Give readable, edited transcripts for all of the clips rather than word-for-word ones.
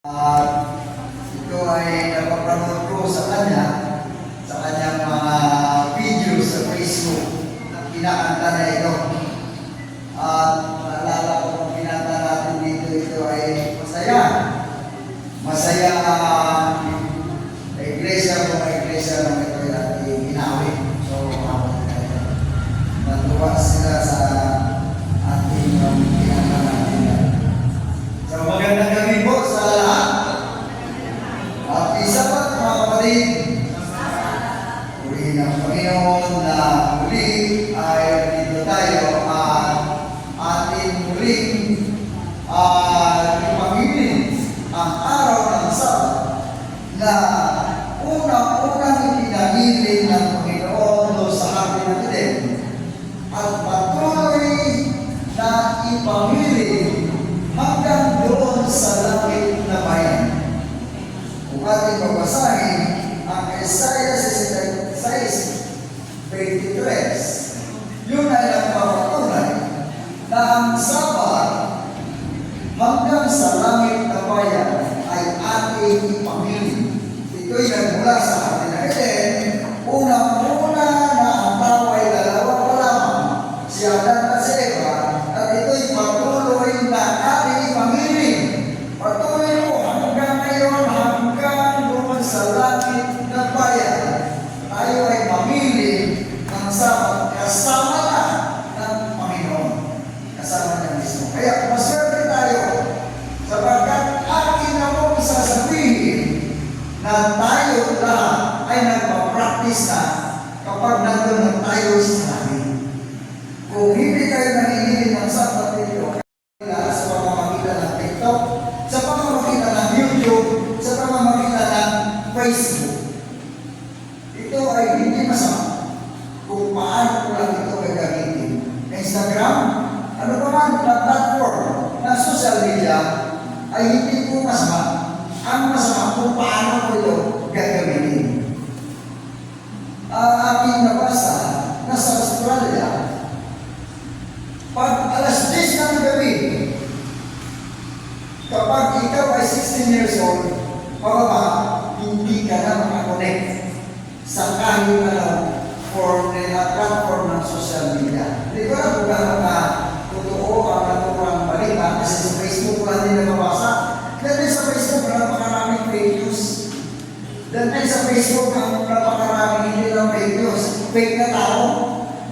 At ito ay napapanood ko sa kanyang mga video sa Facebook na kinakanta na ito. At naalala ko kung kinanta natin dito, ito ay masaya. Masaya na iglesia ng ito ay ating ginawin. So, natuwa sila sa ating kinanta natin. So, magandang gabi po sa lahat. At isa pa mga kapatid, purihin ang Panginoon na muli ay dito tayo at ating muling ipamilin ang araw ng Sabat na unang-unang ipinamilin ng Panginoon doon sa Hardin ng Eden at patuloy na ipamilin hanggang doon sa langit na bayan. Kung ating babasahin ang Isaiah 66:23, yun ay nagpapatunay na ang Sabat hanggang sa langit na bayan ay ating ipamilin. Ito'y nagmula sa Hardin ng Eden. Unang-una na ang tao ay dalawa pa lamang, si Adan at si Eva, at ito'y patuloy na ating ipamilin. Patuloy po hanggang ngayon, hanggang doon sa langit na bayan, tayo ay mamili ng Sabat kasama na ng Panginoon. Kasama niya mismo. Kaya maswerte tayo sapagkat akin na po sasabihin na tayo lahat ay nagpa-practice na kapag nandun na tayo sa langit. Kung hindi tayo nanginili ng Sabat dito, sa pamamagitan ng TikTok, sa pamamagitan ng YouTube, sa pamamagitan ng Facebook, ito ay hindi masama kung paano ko lang ito gagamitin. Instagram, ano pa man na platform ng social media ay hindi po masama. Ang masama kung paano ko ito gagamitin. Aking nabasa na sa Australia, pag alas 10 ng gabi, kapag ikaw ay 16 years old, pababa, hindi ka na makakonect sa kahit platform ng social media. Hindi ko na kung gano'n ka totoo ang naturang balita kasi sa Facebook ko lang din nababasa. Dahil sa Facebook napakaraming fake news. Dahil sa Facebook napakaraming hindi lang fake news. Fake na tao.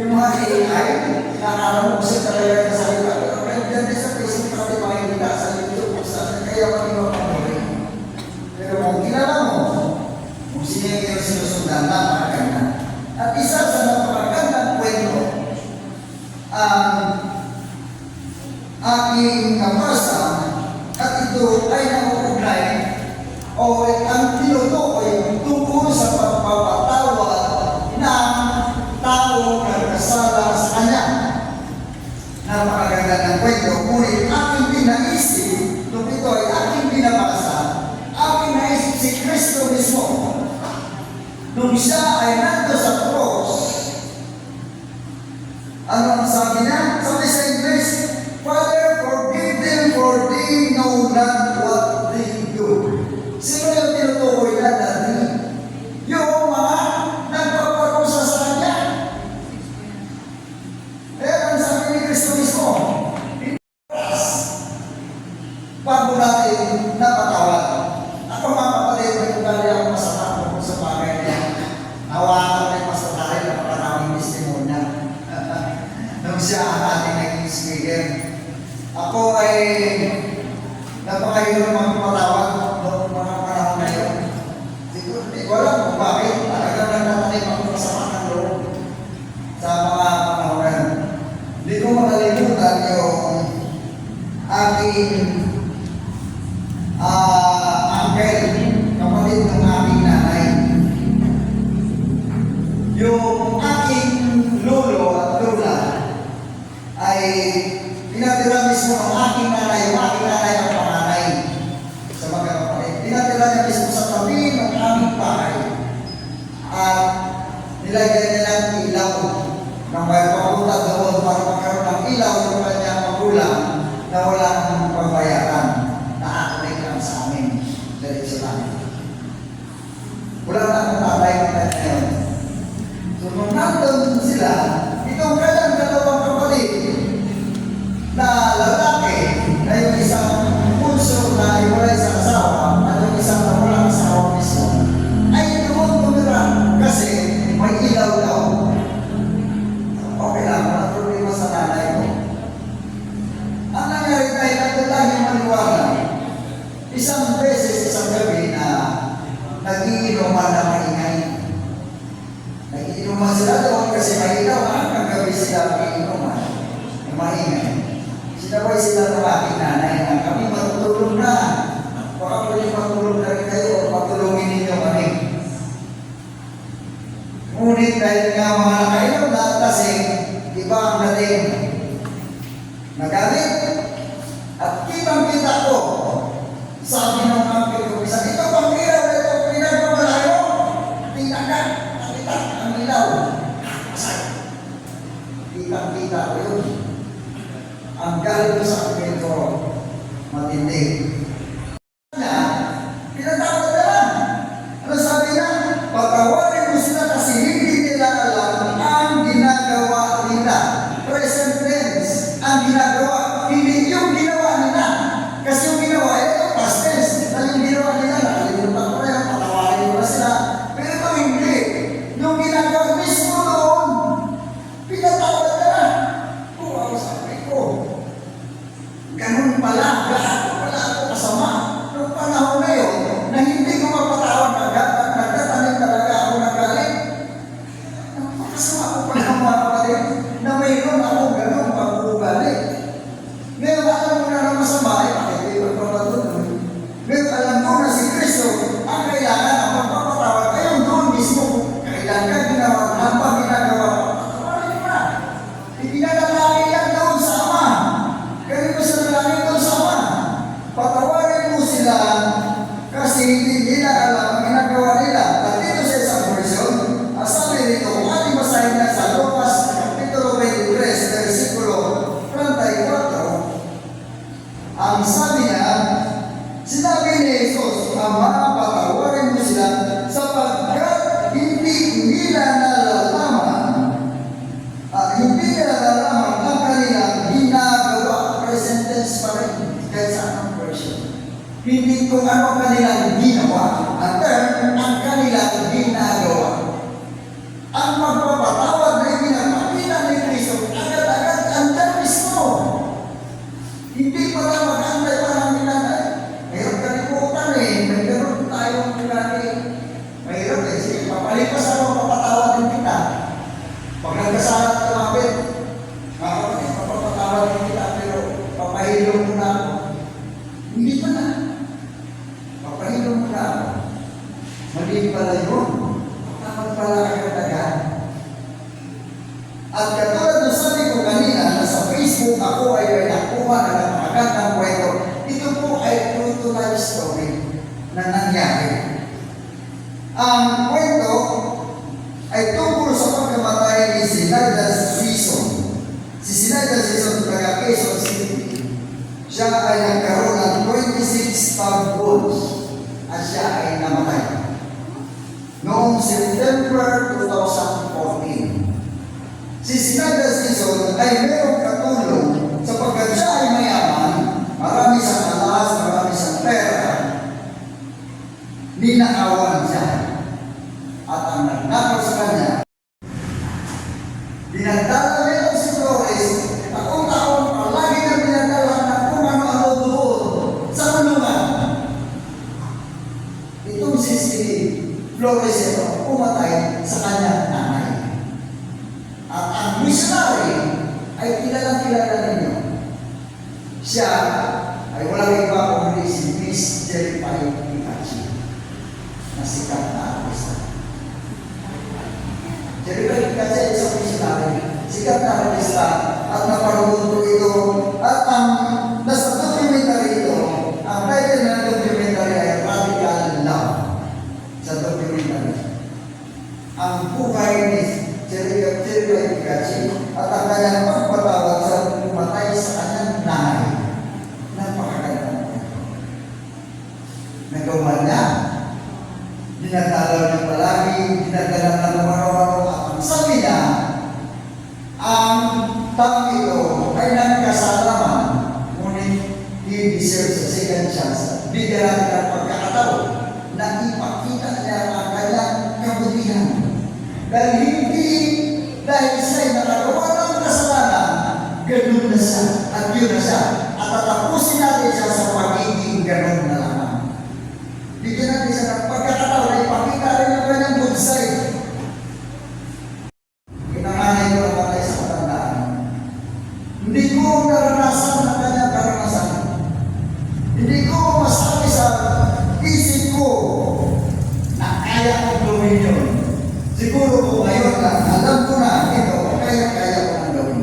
Yung mga AI, nakakala mo kasi talaga sa salita. Dahil sa Facebook natin makikita sa YouTube kung saan kaya kami mapamulit. Pero kung kilala mo, kung sino yung sinusundan, napakaganda. At isa sa napakagandang kwento, aking nabasa, at ito ay nauugnay o ang tinutukoy tungkol sa pagpapatawad ng taong nagkasala sa kanya. Napakaganda ng kwento, ngunit aking pinaisip, nung ito ay aking pinabasa, aking naisip si Kristo mismo. Nung siya ay nando sa cross, ano ang sabi niya? Sabi sa English, Father, forgive them for they know not what they do. Sino yung tinutukoy na dati? Yung mga nagpaparusa sa kanya. Kaya ang sabi ni Kristo mismo, bago natin napatawad. Ako mga kapatid, may ugali ako masama sa bagay niya. Hawakan na yung masatari na maraming testimonya. Nung siya ang ating naging speaker. Ako ay napakahirap magpatawad noong mga panahon na yun. Siguro, hindi ko alam kung bakit. Talagang nagtatanim ako masama ng loob sa mga panahon na yun. Hindi ko makalimutan yung aking uncle, kapatid ng aking nanay. Yung aking lolo at lola ay pinatira mismo ng aking nanay. Yung aking nanay ang panganay sa mga kapatid. Pinatira niya mismo sa tabi ng aming bahay. At nilagyan niya ng ilaw na may papunta doon para magkaroon ng ilaw yung kanyang magulang na walang pagbayaran na ako lang sa amin. Inuman sila doon kasi mahiraw hanggang gabi sila inuman. Maingay. Sinabay sila ng aking nanay na kami matutulog na. Baka pwede matulog na rin kayo o matulungin ninyo kami. Ngunit dahil nga mga nakainom na lasing, iba ang dating. Nagalit. At kitang-kita ko, sabi ng mga pinag-uwisan, ito bang ilaw na ito pinagpapalayo? Tingnan ka, nakita ang ilaw. Kitang-kita ko yun. Ang galing ko sa akin ko, matindi. Pinatawag na lang. Ano sabi niya? Patawarin mo sila kasi hindi nila alam ang ginagawa nila. Present tense, ang ginagawa. Hindi yung ginawa nila. Kasi yung ginawa, ito past tense. Na yung ginawa nila, nakalimutan ko na yan, patawarin mo na sila. Pero ito hindi. Yung ginagawa mismo doon, pinatawag na lang. Kung ako sabi ko, ganun pala, lahat pala ako kasama. Noong panahon na yun, na hindi ko mapatawag nagtatanim talaga ako ng galit. Napakasama ko pala mga kapatid na mayroon ako ganun pag-uugali. Ngayon alam mo na na masama, pakitiwan pa ba doon? Ngayon alam ko na si Kristo ang kailangan ang magpapatawag. Ngayon doon mismo, kailangan ginawa, habang ginagawa, patawarin mo na. Ipinadalangin yan doon sa Ama. Ganun ko sa dalangin doon sa Ama. Patawarin mo sila kasi hindi nila alam ang ginagawa nila. At dito sa isang version, ang sabi nito, kung ating basahin na sa Lucas, Kapitulo 23, versikulo 34, ang sabi niya, sinabi ni Jesus, Ama, patawarin mo sila sapagkat hindi nila nalalaman ang kanilang ginagawa. Present tense pa rin kahit sa anong version. Hindi kung ano kanilang ginawa, ang term, ang kanilang ginagawa. Ang magpapatawad na ipinapakita ni Kristo, agad-agad andyan mismo. Hindi pa lang mag-antay pa ng minanay. Mayroon kalimutan eh, may gano'n tayong lagi. Mayroon eh, sige, papalipas ako, papatawad din kita. Pag nagkasala at tumapit, papatawad din kita, pero papahilong mo na ako. Hindi pa na. Papahilong mo na ako. Mali pala yun. Patawad pala agad-agad. At katulad ng sabi ko kanina na sa Facebook ako ay may nakuha na napakagandang kwento. Ito po ay true to life story na nangyari. Ang kwento ay tungkol sa pagkamatay ni Sinayda Sison. Si Sinayda Sison, taga Quezon City, siya ay nagkaroon ng 26 stab wounds at siya ay namatay. Noong September 2014, si Sinayda Sison ay mayroong katulong sapagkat siya ay mayaman, marami siyang alas, marami siyang pera, ninakawan siya. At ang nagnakaw sa kanya, dinagdala nila si Flores, taong palagi na dinagdala na kung ano-ano doon sa kulungan. Itong si Flores ito, pumatay sa kanyang nanay. At ang missionary ay kilala ninyo. Siya ay walang iba kundi si Miss Jerry Pikachi na sikat na artista. Jerry Pikachi ay isang missionary, sikat na artista at naparoon ko ito. At ang nasa documentary ito, ang title ng documentary ay Radical Love. Sa documentary, ang buhay ni Jerry Pikachi at ang kanyang pagpatawad sa pumatay sa kanyang nanay. Napakaganda. Nagawa niya, dinadalaw niya palagi, dinadala na lumaraw at ang sabi niya, ang taong ito ay nagkasalaman, ngunit he deserves a second chance. Bigyan natin ang pagkakataon na ipakita niya ang kanyang kabutihan. Dahil siya'y nakagawa ng kasalanan, ganun na siya, at yun na siya. At tatapusin natin siya sa pagiging ganun na lamang. Bigyan natin siya ng pagkakataon na ipakita rin ang kanyang good side. na, alam ko na ito, kaya ko nang gawin.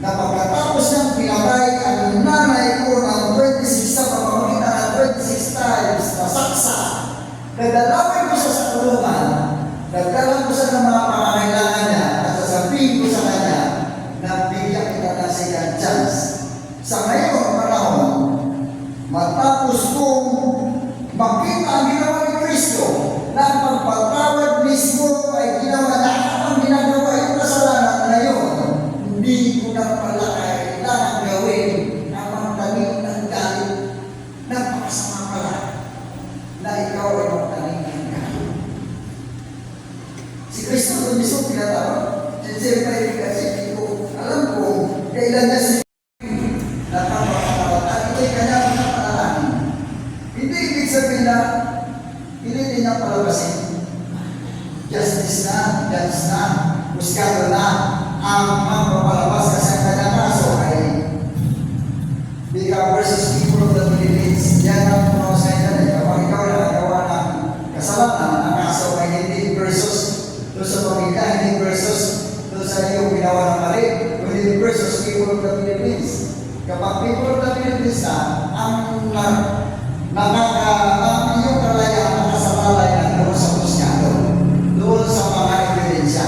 Na pagkatapos niyang pinatay ang nanay ko ng 26 sa pamamagitan ng 26 times na saksa, nadalawin ko siya sa kulungan, nagdalan ko siya ng mga pangangailangan niya, at sasabihin ko sa kanya na bigyan kita ng second chance. Sa ngayon, panahon, matapos kong makita ang ginawa ni Kristo, na ang pagpatawad mismo ay ginawa na ang ginagawa yung kasalanan na yun, hindi ko na pala kailangan gawin ang magtanim ng galit. Napakasama pala na ikaw ay magtanim ng galit. Si Kristo doon mismo pinatawag. Siyempre, kasi hindi ko alam ko kailan na si napapakatawad at ito'y kanyang panalangin. Hindi ibig sabihin na hindi niya palabasin. Justice na, judge na, muskado na ang magpapalabas kasi ang kanyang kaso ay Bika versus people of the Philippines. Yan ang mga sa inyo. Kapag ikaw na nagawa ng kasalanan, ang kaso ay hindi versus doon sa pamilya, hindi versus doon sa iyo ginawa ng mali, hindi versus people of the Philippines. Kapag people of the Philippines na, ang iyong kalayaan nakasalalay na doon sa muskado, doon sa mga ebidensya.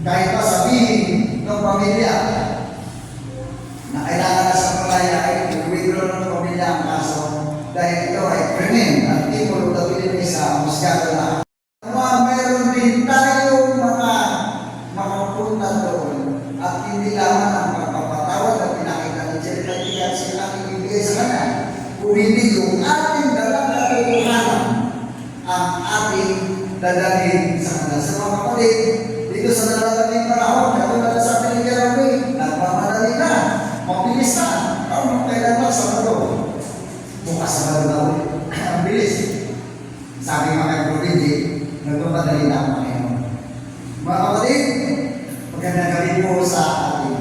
Kahit pa sabihin ng pamilya na kailangan na sa palaya ay i-withdraw ng pamilya ang kaso dahil ito ay krimen at people of the Philippines sa muskado na. Meron din tayong mga makapunta doon at hindi lamang ang pagpapatawad at pinakita ni Jerry sila ang ibigay sa kanya, kung hindi yung ating dalang katotohanan ang ating dadalhin sa kanya. Sa mga kapatid, dito sa nalalaking panahon, katulad na sabi ni Jeremy, nagmamadali na, mabilis na, kung kailan lang sa mundo. Bukas sa mundo na ulit. Ang bilis. Sabi nga kay Providi, nagmamadali na ang Panginoon. Mga kapatid, magandang gabi po sa ating